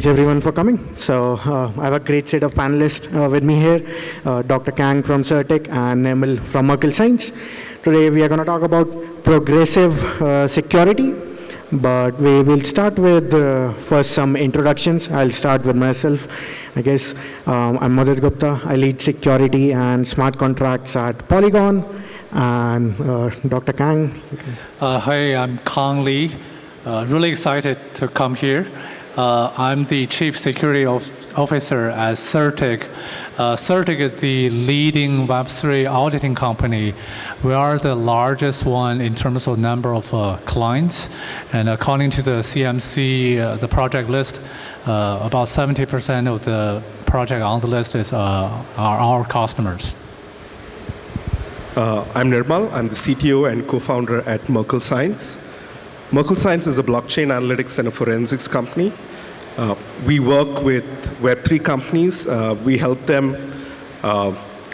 much everyone for coming. So I have a great set of panelists with me here, Dr. Kang from Certik and Nirmal from Merkle Science. Today we are going to talk about progressive security, but we will start with first some introductions. I'll start with myself. I guess I'm Mudit Gupta. I lead security and smart contracts at Polygon. And Dr. Kang. Hi, I'm Kang Li. Really excited to come here. I'm the Chief Security Officer at Certik. Certik is the leading Web3 auditing company. We are the largest one in terms of number of clients. And according to the CMC, the project list, about 70% of the project on the list are our customers. I'm Nirmal. I'm the CTO and co-founder at Merkle Science. Merkle Science is a blockchain analytics and a forensics company. We work with Web3 companies. We help them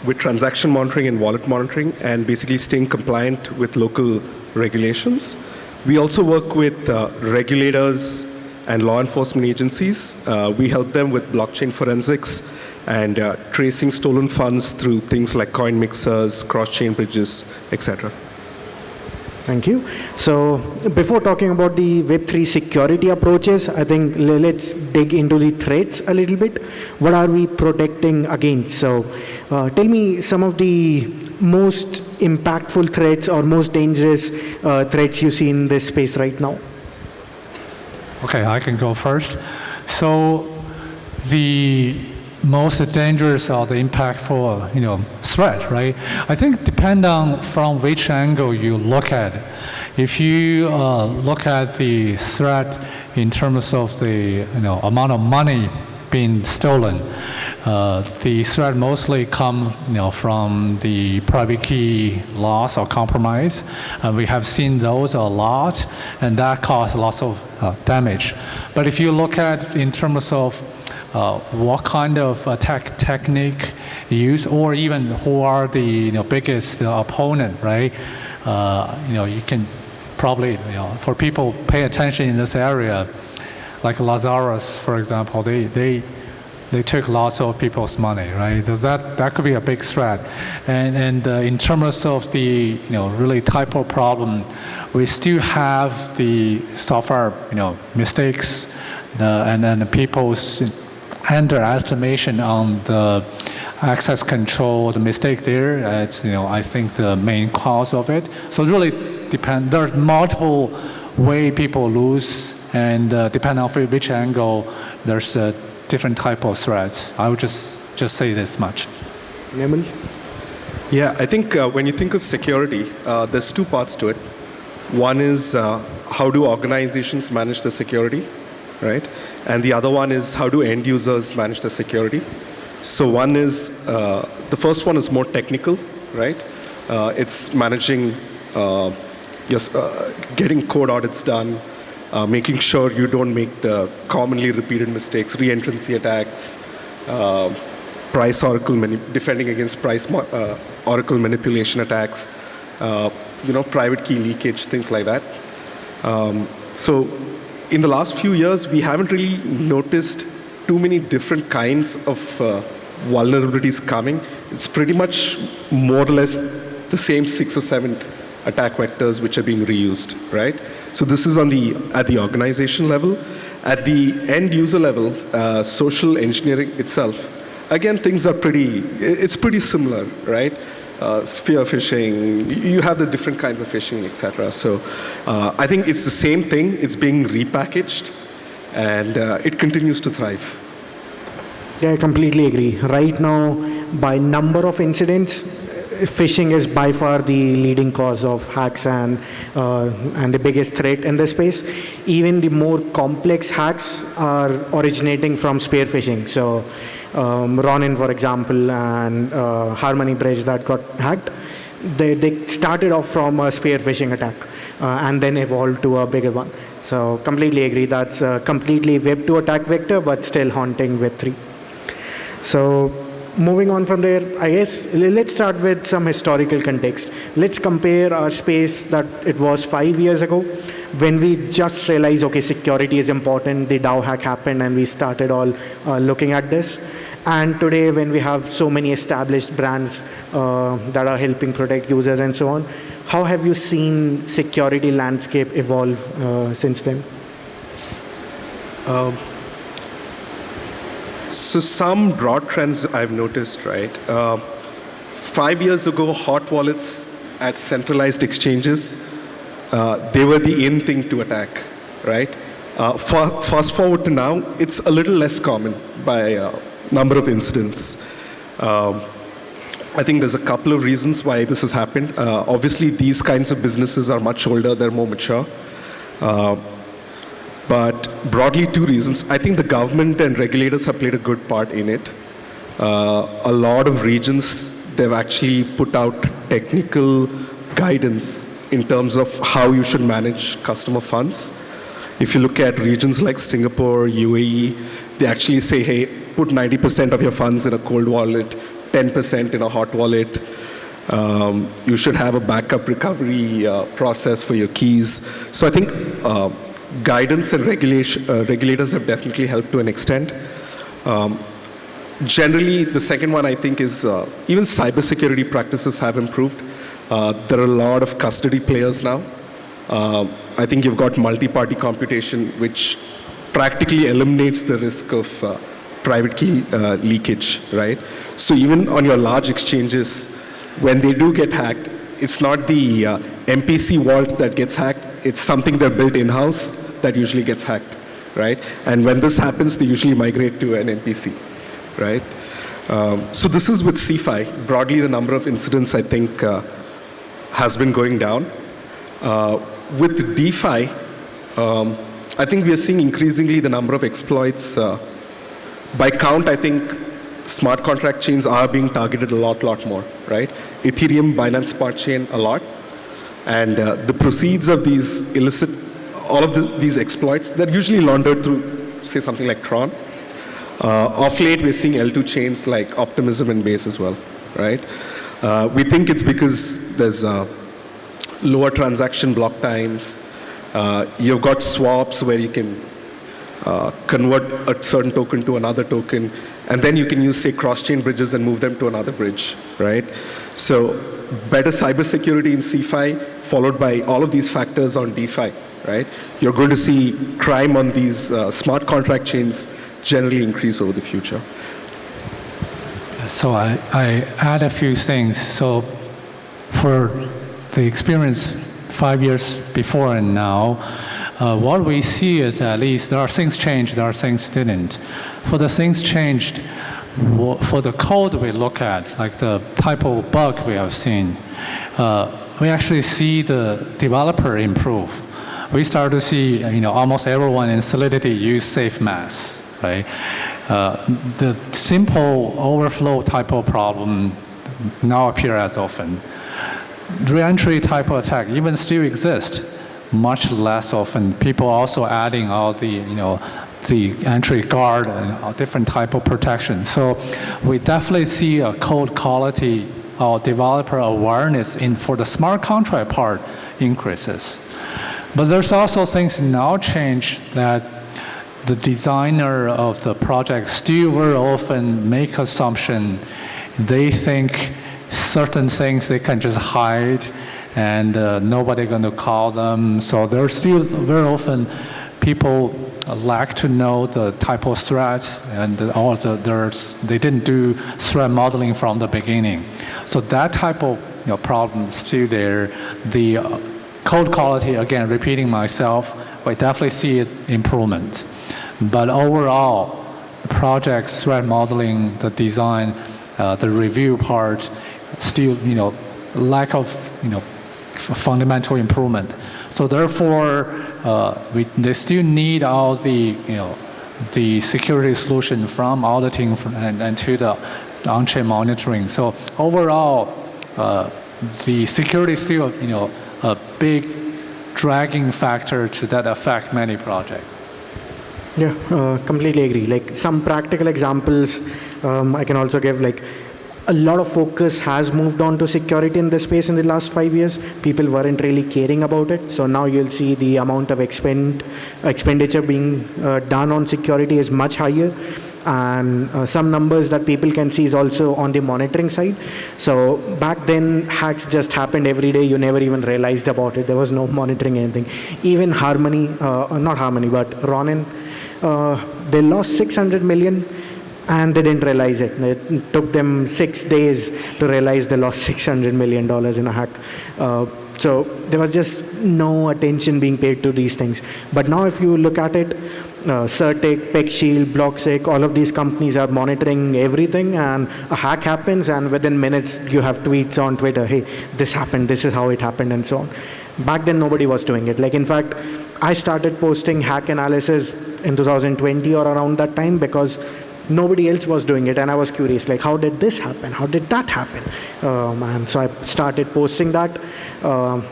with transaction monitoring and wallet monitoring and basically staying compliant with local regulations. We also work with regulators and law enforcement agencies. We help them with blockchain forensics and tracing stolen funds through things like coin mixers, cross-chain bridges, etc. Thank you. So before talking about the Web3 security approaches, I think let's dig into the threats a little bit. What are we protecting against? So tell me some of the most impactful threats or most dangerous threats you see in this space right now. Okay, I can go first. So the most dangerous or the impactful, threat, right? I think depend on from which angle you look at it. If you look at the threat in terms of the amount of money being stolen, the threat mostly come from the private key loss or compromise. We have seen those a lot, and that causes lots of damage. But if you look at in terms of what kind of attack technique used, or even who are the biggest opponent, right? You can probably, for people pay attention in this area, like Lazarus, for example, they took lots of people's money, right? So that could be a big threat. And in terms of the really type of problem, we still have the software mistakes and then people's underestimation on the access control, the mistake there. It's I think the main cause of it. So it really depends. There's multiple way people lose, and depending on which angle, there's a different type of threats. I would just say this much. Nirmal? Yeah, I think when you think of security, there's two parts to it. One is how do organizations manage the security, right? And the other one is how do end users manage the security. So one is, the first one is more technical, right? It's managing, getting code audits done, making sure you don't make the commonly repeated mistakes, re-entrancy attacks, price oracle, defending against price oracle manipulation attacks, private key leakage, things like that. So in the last few years, we haven't really noticed too many different kinds of vulnerabilities coming. It's pretty much more or less the same 6 or 7 attack vectors which are being reused, right? So this is at the organization level. At the end user level, social engineering itself, again, things are it's pretty similar, right? Spear phishing, you have the different kinds of phishing, etc. So I think it's the same thing. It's being repackaged, and it continues to thrive. Yeah, I completely agree. Right now, by number of incidents, phishing is by far the leading cause of hacks and the biggest threat in the space. Even the more complex hacks are originating from spear phishing. So Ronin, for example, and Harmony Bridge that got hacked, they started off from a spear phishing attack and then evolved to a bigger one. So completely agree. That's a completely Web2 attack vector, but still haunting Web3. So moving on from there, I guess let's start with some historical context. Let's compare our space that it was 5 years ago when we just realized, okay, security is important, the DAO hack happened, and we started all looking at this. And today, when we have so many established brands that are helping protect users and so on, how have you seen security landscape evolve since then? So some broad trends I've noticed, right? 5 years ago, hot wallets at centralized exchanges, they were the in thing to attack, right? Fast forward to now, it's a little less common by number of incidents. I think there's a couple of reasons why this has happened. Obviously, these kinds of businesses are much older, they're more mature. But broadly, two reasons. I think the government and regulators have played a good part in it. A lot of regions, they've actually put out technical guidance in terms of how you should manage customer funds. If you look at regions like Singapore, UAE, they actually say, hey, put 90% of your funds in a cold wallet, 10% in a hot wallet. You should have a backup recovery process for your keys. So I think guidance and regulators have definitely helped to an extent. Generally, the second one I think is even cybersecurity practices have improved. There are a lot of custody players now. I think you've got multi-party computation, which practically eliminates the risk of private key leakage, right? So even on your large exchanges, when they do get hacked, it's not the MPC vault that gets hacked, it's something they're built in-house that usually gets hacked, right? And when this happens, they usually migrate to an MPC, right? So this is with CeFi. Broadly, the number of incidents, I think, has been going down. With DeFi, I think we are seeing increasingly the number of exploits. By count, I think smart contract chains are being targeted a lot more, right? Ethereum, Binance Smart Chain, a lot. And the proceeds of these illicit, all of these exploits, they're usually laundered through, say, something like Tron. Off late, we're seeing L2 chains like Optimism and Base as well, right? We think it's because there's lower transaction block times. You've got swaps where you can convert a certain token to another token, and then you can use, say, cross-chain bridges and move them to another bridge, right? So better cybersecurity in CeFi, followed by all of these factors on DeFi, right? You're going to see crime on these smart contract chains generally increase over the future. So I add a few things. So for the experience 5 years before and now, what we see is at least there are things changed, there are things didn't. For the things changed, for the code we look at, like the type of bug we have seen, we actually see the developer improve. We start to see, almost everyone in Solidity use safe mass, right? The simple overflow type of problem now appear as often. Re-entry type of attack even still exist, much less often. People also adding all the, the entry guard and different type of protection. So we definitely see a code quality or developer awareness for the smart contract part increases. But there's also things now change that the designer of the project still very often make assumption. They think certain things they can just hide and nobody going to call them. So there's still very often people lack to know the type of threat and they didn't do threat modeling from the beginning. So that type of problem is still there. The code quality, again, repeating myself, we definitely see its improvement. But overall, the project's threat modeling, the design, the review part, still, lack of, fundamental improvement. So therefore, they still need all the, the security solution from auditing and to the on-chain monitoring. So overall, the security is still, a big dragging factor to that affect many projects. Yeah, completely agree. Like some practical examples I can also give, like a lot of focus has moved on to security in this space in the last 5 years. People weren't really caring about it. So now you'll see the amount of expenditure being done on security is much higher. And some numbers that people can see is also on the monitoring side. So back then, hacks just happened every day. You never even realized about it. There was no monitoring anything. Even Harmony, not Harmony, but Ronin, they lost 600 million. And they didn't realize it. It took them 6 days to realize they lost $600 million in a hack. So there was just no attention being paid to these things. But now if you look at it, Certik, PeckShield, BlockSec, all of these companies are monitoring everything, and a hack happens, and within minutes you have tweets on Twitter, hey, this happened, this is how it happened, and so on. Back then nobody was doing it. Like, in fact, I started posting hack analysis in 2020 or around that time because nobody else was doing it, and I was curious, like, how did this happen? How did that happen? And so I started posting that.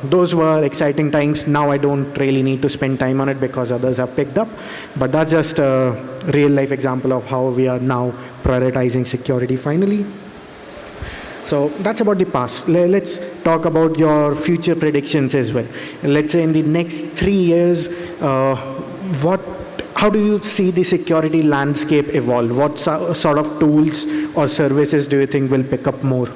Those were exciting times. Now I don't really need to spend time on it because others have picked up, but that's just a real-life example of how we are now prioritizing security finally. So that's about the past. Let's talk about your future predictions as well. Let's say in the next 3 years, how do you see the security landscape evolve? What sort of tools or services do you think will pick up more?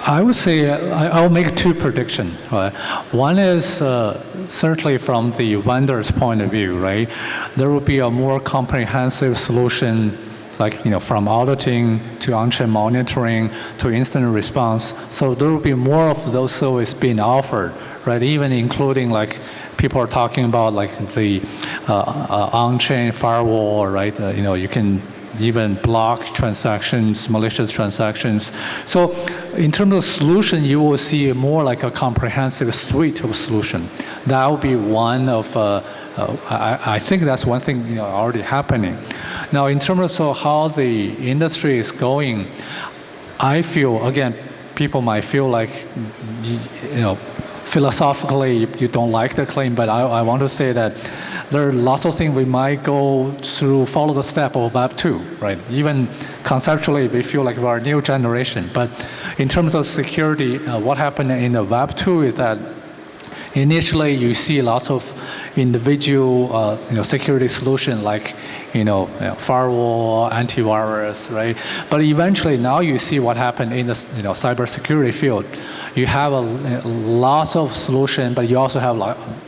I would say I'll make two predictions. Right? One is certainly from the vendor's point of view, right? There will be a more comprehensive solution, like, from auditing to on-chain monitoring to instant response. So there will be more of those services being offered, right? Even including, like, people are talking about, like, the on-chain firewall, right? You can even block transactions, malicious transactions. So in terms of solution, you will see more like a comprehensive suite of solution. That will be one of, I think that's one thing already happening. Now, in terms of how the industry is going, I feel, again, people might feel like, philosophically, you don't like the claim, but I want to say that there are lots of things we might go through, follow the step of Web 2, right? Even conceptually, we feel like we're a new generation. But in terms of security, what happened in the Web 2 is that initially you see lots of individual security solution like firewall, antivirus, right? But eventually now you see what happened in the cybersecurity field. You have a lots of solution, but you also have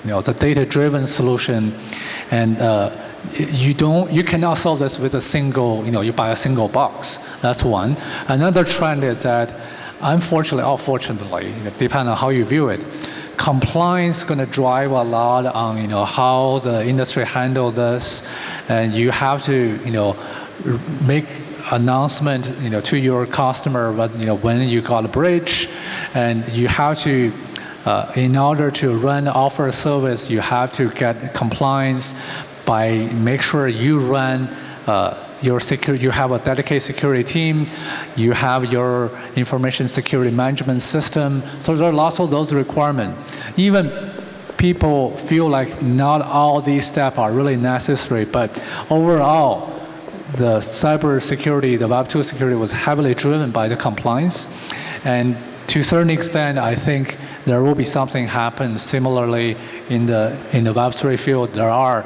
the data-driven solution, and you cannot solve this with a single you buy a single box. That's one. Another trend is that, unfortunately or fortunately, depending on how you view it, compliance is going to drive a lot on how the industry handle this, and you have to make announcement to your customer when you got a breach, and you have to in order to offer a service, you have to get compliance by make sure you run your security, you have a dedicated security team, you have your information security management system. So there are lots of those requirements. Even people feel like not all these steps are really necessary, but overall, the cybersecurity, the Web 2 security was heavily driven by the compliance. And to a certain extent, I think there will be something happen similarly in the Web 3 field. There are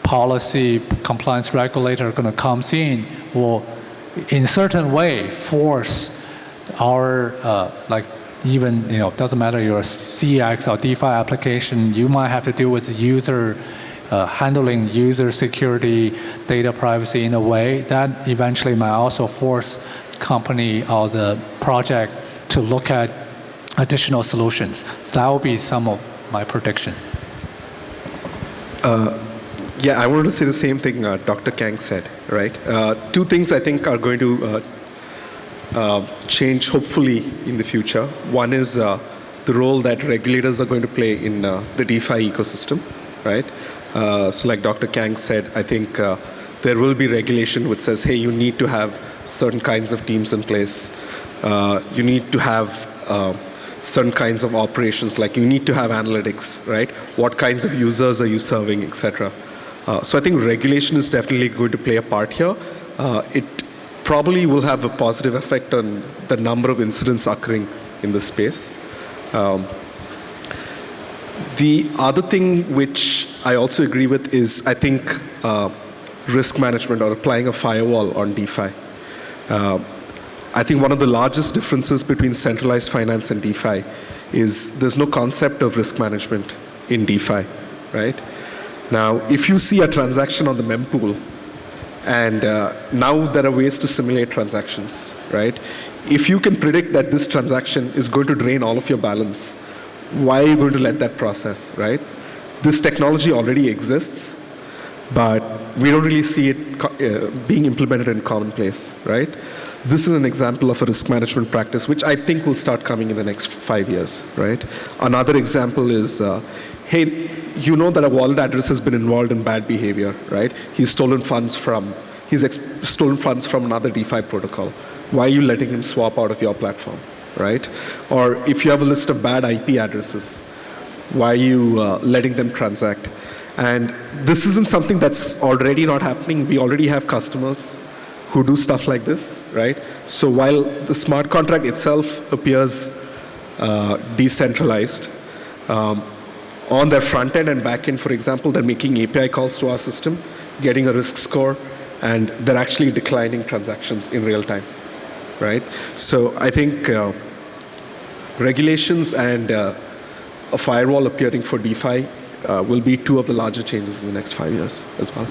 policy compliance regulator going to come in, will in certain way force our even doesn't matter your CX or DeFi application, you might have to deal with user handling user security, data privacy in a way that eventually might also force company or the project to look at additional solutions. That will be some of my prediction. Yeah, I wanted to say the same thing Dr. Kang said, right? Two things I think are going to change hopefully in the future. One is the role that regulators are going to play in the DeFi ecosystem, right? So like Dr. Kang said, I think there will be regulation which says, hey, you need to have certain kinds of teams in place. You need to have certain kinds of operations, like you need to have analytics, right? What kinds of users are you serving, etc. So I think regulation is definitely going to play a part here. It probably will have a positive effect on the number of incidents occurring in the space. The other thing which I also agree with is, I think, risk management or applying a firewall on DeFi. I think one of the largest differences between centralized finance and DeFi is there's no concept of risk management in DeFi, right? Now, if you see a transaction on the mempool, and now there are ways to simulate transactions, right? If you can predict that this transaction is going to drain all of your balance, why are you going to let that process, right? This technology already exists, but we don't really see it being implemented in commonplace, right? This is an example of a risk management practice, which I think will start coming in the next 5 years, right? Another example is, hey, you know that a wallet address has been involved in bad behavior, right? He's stolen funds from another DeFi protocol. Why are you letting him swap out of your platform, right? Or if you have a list of bad IP addresses, why are you letting them transact? And this isn't something that's already not happening. We already have customers who do stuff like this, right? So while the smart contract itself appears decentralized, on their front end and back end, for example, they're making API calls to our system, getting a risk score, and they're actually declining transactions in real time, right? So I think regulations and a firewall appearing for DeFi will be two of the larger changes in the next 5 years as well.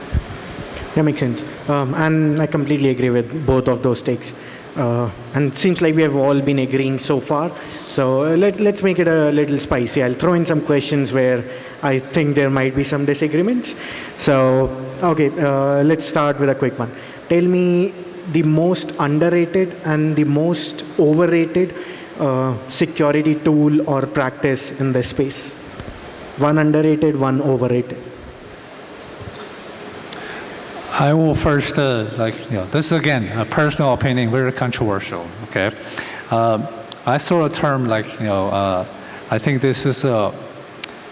That makes sense. And I completely agree with both of those takes. And it seems like we have all been agreeing so far. So let's make it a little spicy. I'll throw in some questions where I think there might be some disagreements. So, okay, let's start with a quick one. Tell me the most underrated and the most overrated security tool or practice in this space. One underrated, one overrated. I will first, this is again a personal opinion, very controversial. Okay, I saw a term I think this is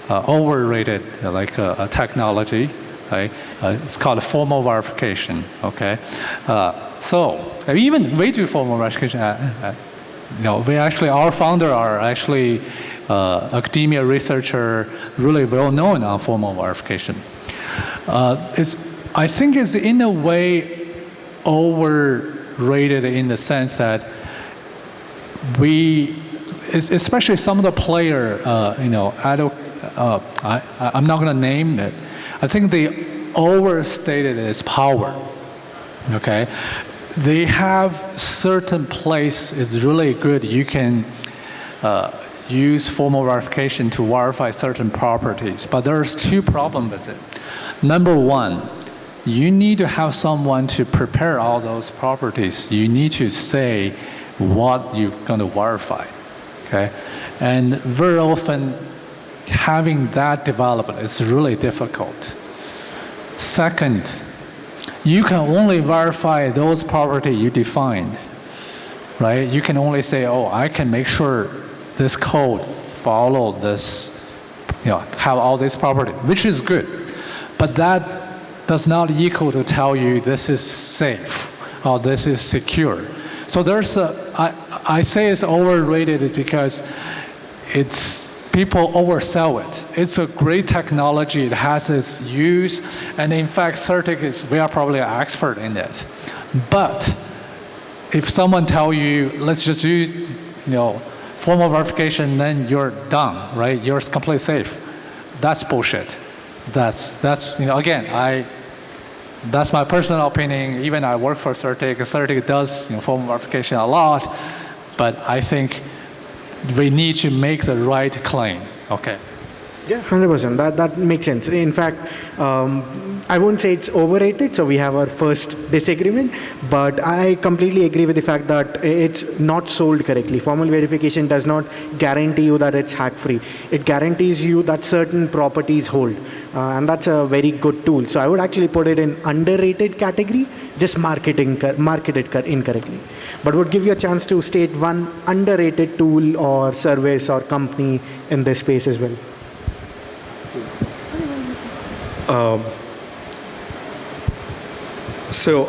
overrated, a technology. Right? It's called formal verification. Okay, so even we do formal verification. We actually, our founder are actually academia researcher, really well known on formal verification. I think it's in a way overrated in the sense that especially some of the player, I'm not going to name it. I think they overstated its power. Okay, they have certain place is really good. You can use formal verification to verify certain properties, but there's two problems with it. Number one, you need to have someone to prepare all those properties. You need to say what you're going to verify, okay? And very often, having that development is really difficult. Second, you can only verify those properties you defined, right? You can only say, oh, I can make sure this code follow this, have all this property, which is good. But that does not equal to tell you this is safe or this is secure. So there's I say it's overrated because people oversell it. It's a great technology. It has its use, and in fact, Certik we are probably an expert in it. But if someone tell you, let's just use, formal verification, then you're done, right? You're completely safe. That's bullshit. That's again, that's my personal opinion. Even I work for Certik. Certik does formal verification a lot, but I think we need to make the right claim. Okay. Yeah, 100%. That makes sense. In fact, I won't say it's overrated, so we have our first disagreement, but I completely agree with the fact that it's not sold correctly. Formal verification does not guarantee you that it's hack-free. It guarantees you that certain properties hold, and that's a very good tool. So I would actually put it in underrated category, just marketed incorrectly. But would give you a chance to state one underrated tool or service or company in this space as well. So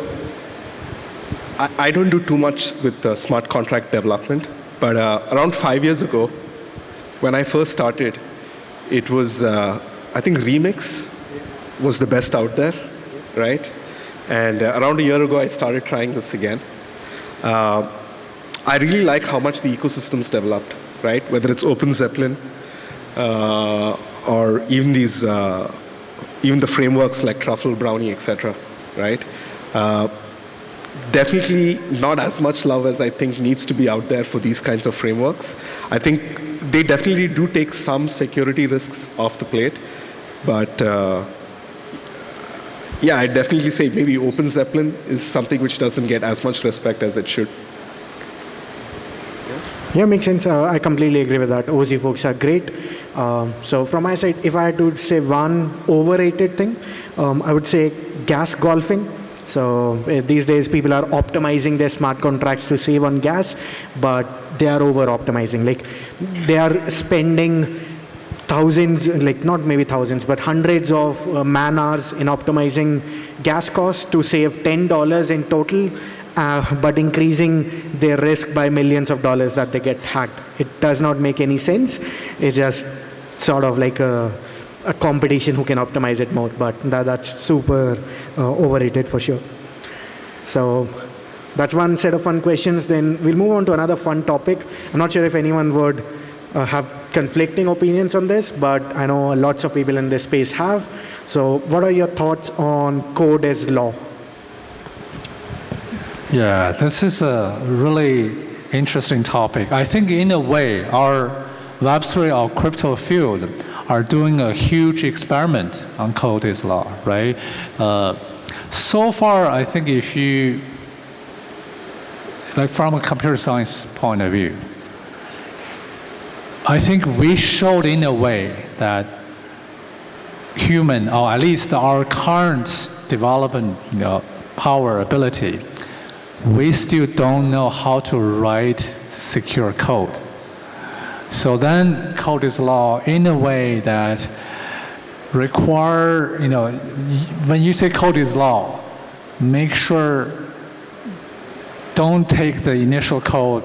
I don't do too much with the smart contract development, but around 5 years ago, when I first started, it was, I think Remix was the best out there, right? And around a year ago, I started trying this again. I really like how much the ecosystem's developed, right? Whether it's Open Zeppelin, or even these, even the frameworks like Truffle, Brownie, etc., right? Definitely not as much love as I think needs to be out there for these kinds of frameworks. I think they definitely do take some security risks off the plate, but yeah, I'd definitely say maybe Open Zeppelin is something which doesn't get as much respect as it should. Yeah, makes sense. I completely agree with that. OZ folks are great. So from my side, if I had to say one overrated thing, I would say gas golfing. So these days people are optimizing their smart contracts to save on gas, but they are over optimizing. Like they are spending thousands, like not maybe thousands, but hundreds of man hours in optimizing gas costs to save $10 in total, but increasing their risk by millions of dollars that they get hacked. It does not make any sense. It's just sort of like a competition who can optimize it more, but that's super overrated for sure. So that's one set of fun questions. Then we'll move on to another fun topic. I'm not sure if anyone would have conflicting opinions on this, but I know lots of people in this space have. So what are your thoughts on code as law? Yeah, this is a really interesting topic. I think in a way, our Web3 or crypto field are doing a huge experiment on code is law, right? So far, I think if you, like from a computer science point of view, I think we showed in a way that human, or at least our current development power ability, we still don't know how to write secure code. So then code is law in a way that require, when you say code is law, make sure don't take the initial code,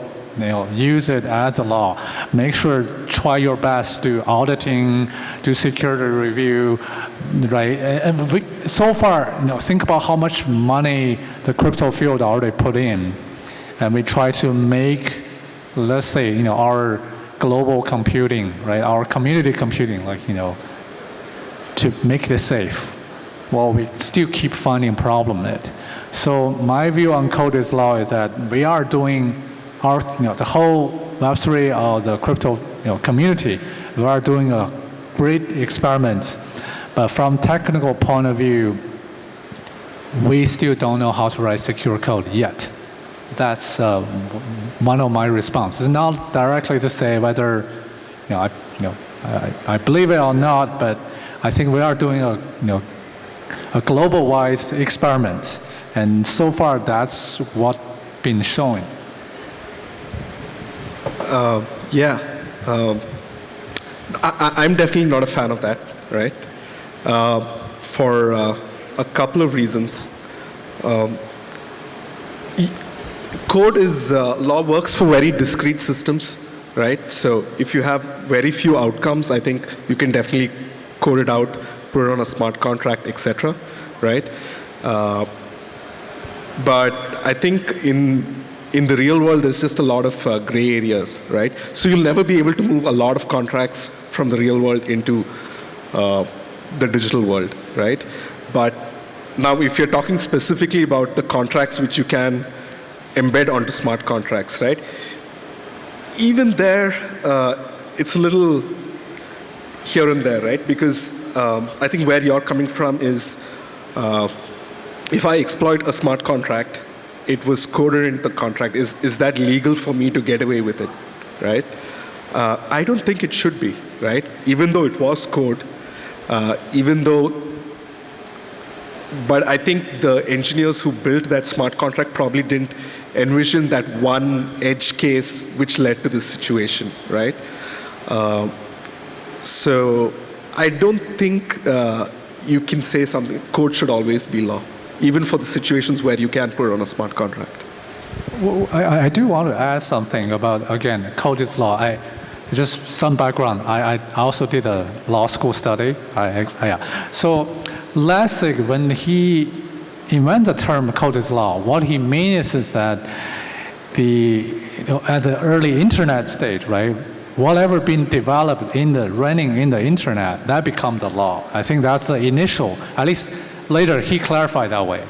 use it as a law. Make sure, try your best, do auditing, do security review, right? And so far, think about how much money the crypto field already put in, and we try to make, let's say, our global computing, right? Our community computing, to make it safe. Well, we still keep finding problem in it. So my view on code is law is that we are doing our, the whole Web3 or the crypto community, we are doing a great experiment. But from technical point of view, we still don't know how to write secure code yet. That's one of my responses. It's not directly to say whether, I believe it or not, but I think we are doing a global-wise experiment, and so far that's what been showing. I'm definitely not a fan of that, right? For a couple of reasons. Code is, law works for very discrete systems, right? So if you have very few outcomes, I think you can definitely code it out, put it on a smart contract, etc., right? But I think in the real world, there's just a lot of gray areas, right? So you'll never be able to move a lot of contracts from the real world into the digital world, right? But now if you're talking specifically about the contracts which you can embed onto smart contracts, right? Even there, it's a little here and there, right? Because I think where you're coming from is, if I exploit a smart contract, it was coded into the contract. Is that legal for me to get away with it, right? I don't think it should be, right? Even though it was code, but I think the engineers who built that smart contract probably didn't envision that one edge case which led to this situation, right? So I don't think you can say something, code should always be law, even for the situations where you can put it on a smart contract. Well, I do want to add something about, again, code is law. Just some background. I also did a law school study. So Lessig, when he invented the term code is law, what he means is that at the early internet stage, right, whatever been developed running in the internet, that become the law. I think that's the initial, at least later he clarified that way.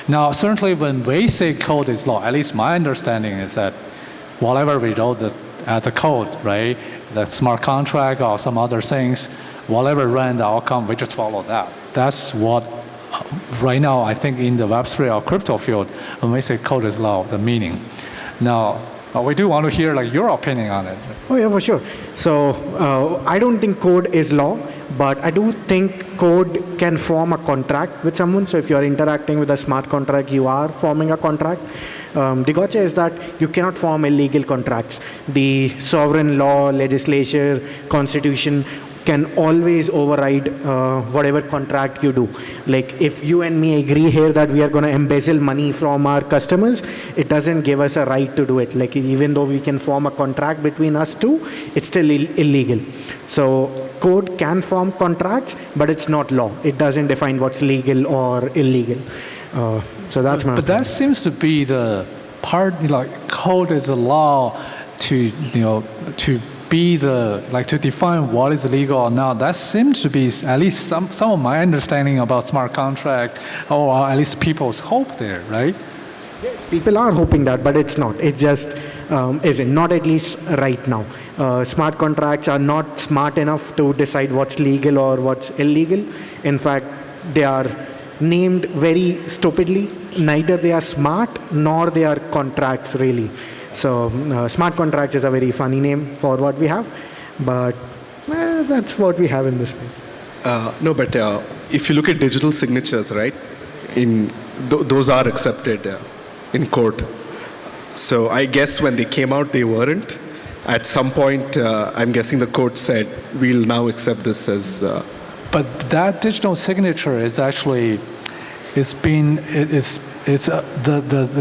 Now, certainly when we say code is law, at least my understanding is that whatever we wrote the code, right, the smart contract or some other things, whatever ran the outcome, we just follow that. That's what, right now, I think in the Web3 or crypto field, when we say code is law, the meaning. Now, we do want to hear your opinion on it. Oh yeah, for sure. So I don't think code is law, but I do think code can form a contract with someone. So if you're interacting with a smart contract, you are forming a contract. The gotcha is that you cannot form illegal contracts. The sovereign law, legislature, constitution can always override whatever contract you do. Like if you and me agree here that we are going to embezzle money from our customers, it doesn't give us a right to do it. Like even though we can form a contract between us two, it's still illegal. So code can form contracts, but it's not law. It doesn't define what's legal or illegal. So that's my. But that seems to be the part. Code is a law to be to define what is legal or not. That seems to be at least some of my understanding about smart contract, or at least people's hope there, right? People are hoping that, but it's not. It just isn't. Not at least right now. Smart contracts are not smart enough to decide what's legal or what's illegal. In fact, they are named very stupidly. Neither they are smart nor they are contracts really. So smart contracts is a very funny name for what we have, but that's what we have in this space. No, but if you look at digital signatures, right, those are accepted in court. So I guess when they came out, they weren't. At some point, I'm guessing the court said, we'll now accept this as... But that digital signature is actually, the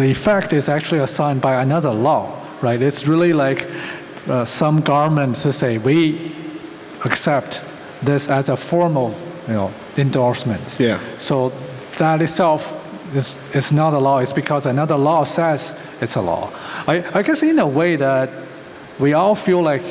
effect is actually assigned by another law, right? It's really like some government to say, we accept this as a form of endorsement. Yeah. So that itself is not a law. It's because another law says it's a law. I guess in a way that we all feel like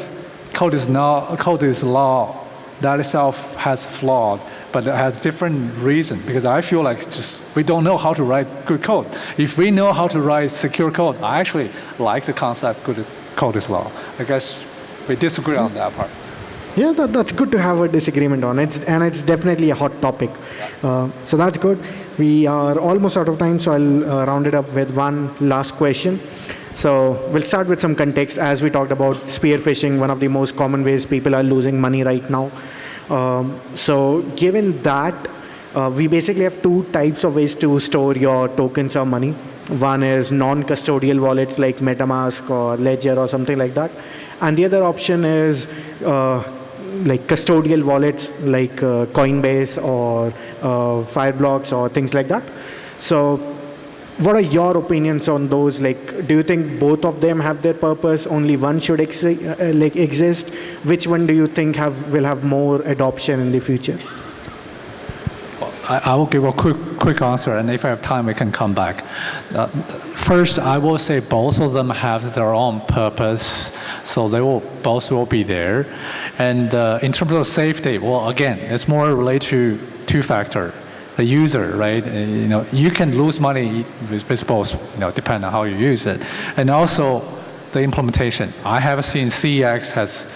code is law. That itself has flawed, but it has different reason. Because I feel like we don't know how to write good code. If we know how to write secure code, I actually like the concept good code is law. I guess we disagree on that part. Yeah, that's good to have a disagreement on it, and it's definitely a hot topic. So that's good. We are almost out of time, so I'll round it up with one last question. So we'll start with some context. As we talked about spear phishing, one of the most common ways people are losing money right now. So given that, we basically have two types of ways to store your tokens or money. One is non-custodial wallets like MetaMask or Ledger or something like that. And the other option is like custodial wallets like Coinbase or Fireblocks or things like that. So what are your opinions on those? Like, do you think both of them have their purpose? Only one should exist? Which one do you think will have more adoption in the future? I will give a quick answer, and if I have time, we can come back. First, I will say both of them have their own purpose, so both will be there. And in terms of safety, well, again, it's more related to two factors. The user, right? You can lose money with both, depending on how you use it. And also the implementation. I have seen CEX has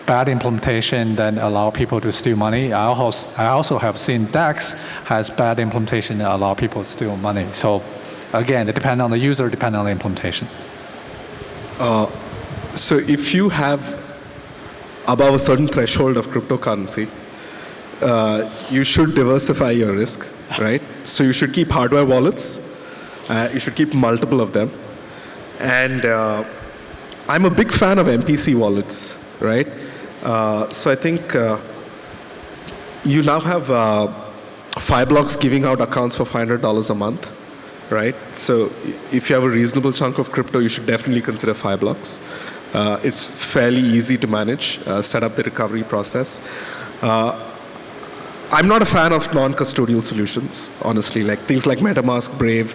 bad implementation that allow people to steal money. I also have seen DEX has bad implementation that allow people to steal money. So again, it depends on the user, depends on the implementation. So if you have above a certain threshold of cryptocurrency, you should diversify your risk, right? So you should keep hardware wallets. You should keep multiple of them. And I'm a big fan of MPC wallets, right? So I think you now have Fireblocks giving out accounts for $500 a month. right? So if you have a reasonable chunk of crypto, you should definitely consider Fireblocks. It's fairly easy to manage, set up the recovery process. I'm not a fan of non-custodial solutions, honestly, like things like MetaMask, Brave,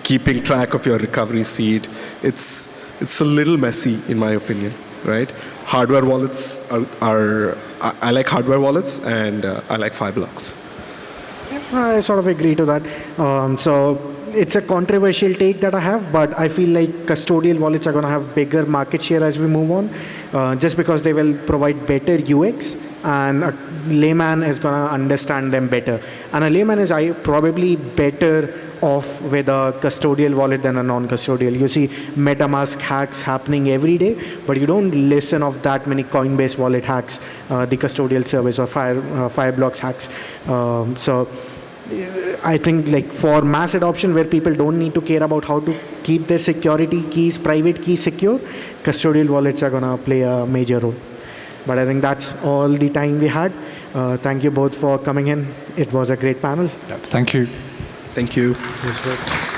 keeping track of your recovery seed. It's a little messy, in my opinion, right? Hardware wallets I like hardware wallets, and I like Fireblocks. I sort of agree to that. So it's a controversial take that I have, but I feel like custodial wallets are going to have bigger market share as we move on, just because they will provide better UX, and a layman is going to understand them better. And a layman is probably better off with a custodial wallet than a non-custodial. You see MetaMask hacks happening every day, but you don't listen of that many Coinbase wallet hacks, the custodial service, or Fireblocks hacks. So I think like for mass adoption, where people don't need to care about how to keep their security keys, private keys secure, custodial wallets are going to play a major role. But I think that's all the time we had. Thank you both for coming in. It was a great panel. Yep. Thank you. Thank you. It was great.